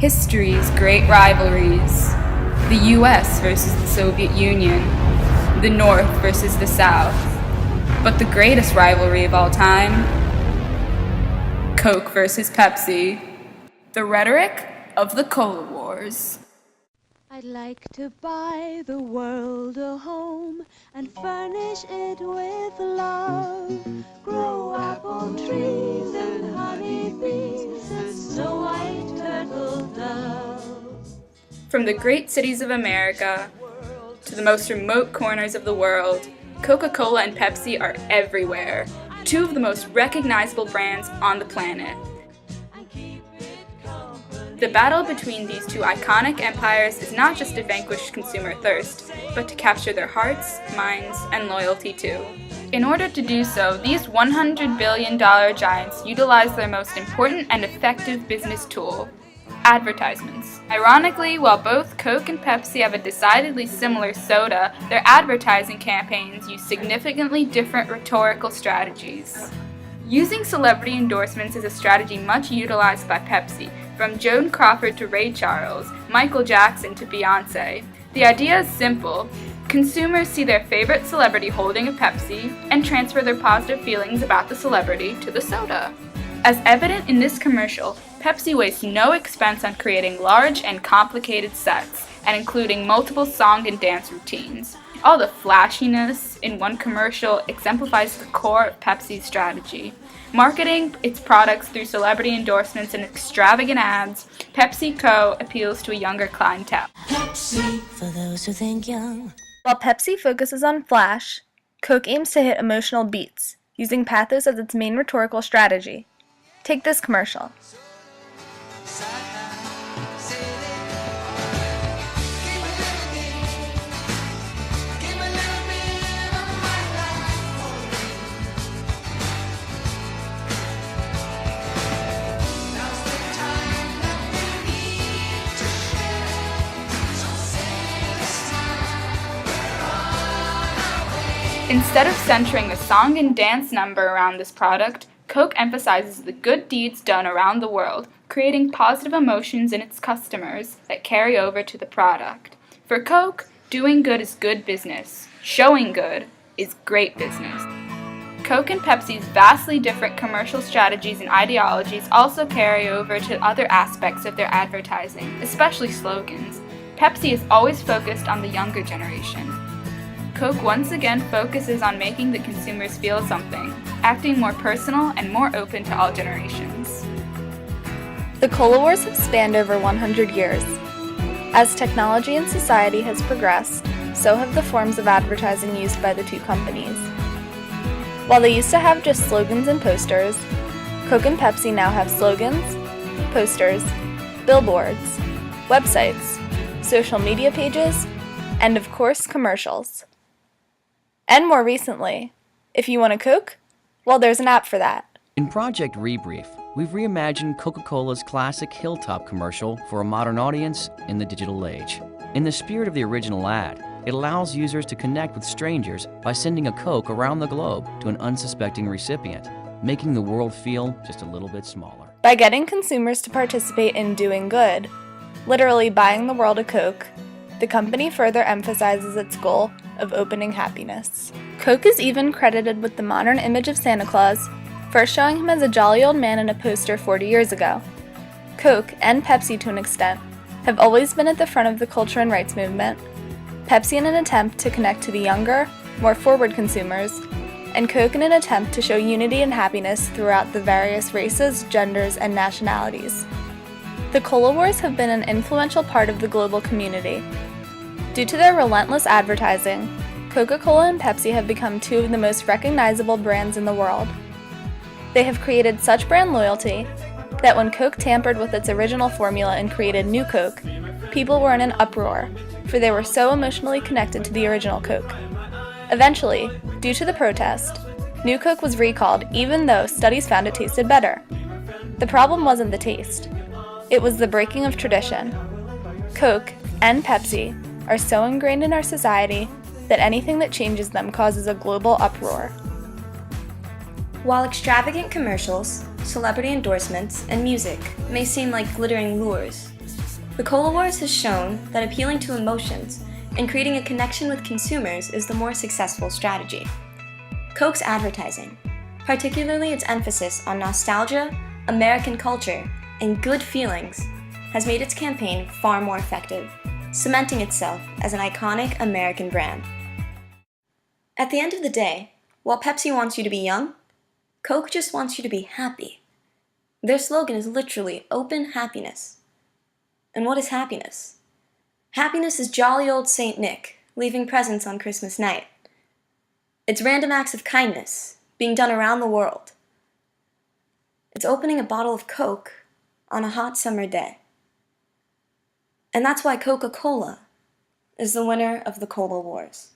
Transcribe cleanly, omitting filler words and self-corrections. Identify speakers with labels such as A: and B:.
A: History's great rivalries. The US versus the Soviet Union. The North versus the South. But the greatest rivalry of all time? Coke versus Pepsi. The rhetoric of the Cola Wars.
B: I'd like to buy the world a home and furnish it with love. Grow apple trees and honey bees and snow white turtle doves.
A: From the great cities of America to the most remote corners of the world, Coca-Cola and Pepsi are everywhere. Two of the most recognizable brands on the planet. The battle between these two iconic empires is not just to vanquish consumer thirst, but to capture their hearts, minds, and loyalty too. In order to do so, these $100 billion giants utilize their most important and effective business tool: advertisements. Ironically, while both Coke and Pepsi have a decidedly similar soda, their advertising campaigns use significantly different rhetorical strategies. Using celebrity endorsements is a strategy much utilized by Pepsi, from Joan Crawford to Ray Charles, Michael Jackson to Beyonce. The idea is simple. Consumers see their favorite celebrity holding a Pepsi and transfer their positive feelings about the celebrity to the soda. As evident in this commercial, Pepsi wastes no expense on creating large and complicated sets and including multiple song and dance routines. All the flashiness in one commercial exemplifies the core of Pepsi's strategy. Marketing its products through celebrity endorsements and extravagant ads, PepsiCo appeals to a younger clientele.
C: Pepsi, for those who think young.
D: While Pepsi focuses on flash, Coke aims to hit emotional beats, using pathos as its main rhetorical strategy. Take this commercial.
A: Instead of centering a song and dance number around this product, Coke emphasizes the good deeds done around the world, creating positive emotions in its customers that carry over to the product. For Coke, doing good is good business. Showing good is great business. Coke and Pepsi's vastly different commercial strategies and ideologies also carry over to other aspects of their advertising, especially slogans. Pepsi is always focused on the younger generation. Coke once again focuses on making the consumers feel something, acting more personal and more open to all generations.
D: The Cola Wars have spanned over 100 years. As technology and society has progressed, so have the forms of advertising used by the two companies. While they used to have just slogans and posters, Coke and Pepsi now have slogans, posters, billboards, websites, social media pages, and of course commercials. And more recently, if you want a Coke, well, there's an app for that.
E: In Project Rebrief, we've reimagined Coca-Cola's classic Hilltop commercial for a modern audience in the digital age. In the spirit of the original ad, it allows users to connect with strangers by sending a Coke around the globe to an unsuspecting recipient, making the world feel just a little bit smaller.
D: By getting consumers to participate in doing good, literally buying the world a Coke, the company further emphasizes its goal of opening happiness. Coke is even credited with the modern image of Santa Claus, first showing him as a jolly old man in a poster 40 years ago. Coke, and Pepsi to an extent, have always been at the front of the culture and rights movement. Pepsi in an attempt to connect to the younger, more forward consumers, and Coke in an attempt to show unity and happiness throughout the various races, genders, and nationalities. The Cola Wars have been an influential part of the global community. Due to their relentless advertising, Coca-Cola and Pepsi have become two of the most recognizable brands in the world. They have created such brand loyalty that when Coke tampered with its original formula and created New Coke, people were in an uproar, for they were so emotionally connected to the original Coke. Eventually, due to the protest, New Coke was recalled even though studies found it tasted better. The problem wasn't the taste. It was the breaking of tradition. Coke and Pepsi are so ingrained in our society that anything that changes them causes a global uproar.
F: While extravagant commercials, celebrity endorsements, and music may seem like glittering lures, The Cola Wars has shown that appealing to emotions and creating a connection with consumers is the more successful strategy. Coke's advertising, particularly its emphasis on nostalgia, American culture, and good feelings, has made its campaign far more effective, cementing itself as an iconic American brand. At the end of the day, while Pepsi wants you to be young, Coke just wants you to be happy. Their slogan is literally open happiness. And what is happiness? Happiness is jolly old Saint Nick leaving presents on Christmas night. It's random acts of kindness being done around the world. It's opening a bottle of Coke on a hot summer day. And that's why Coca-Cola is the winner of the Cola Wars.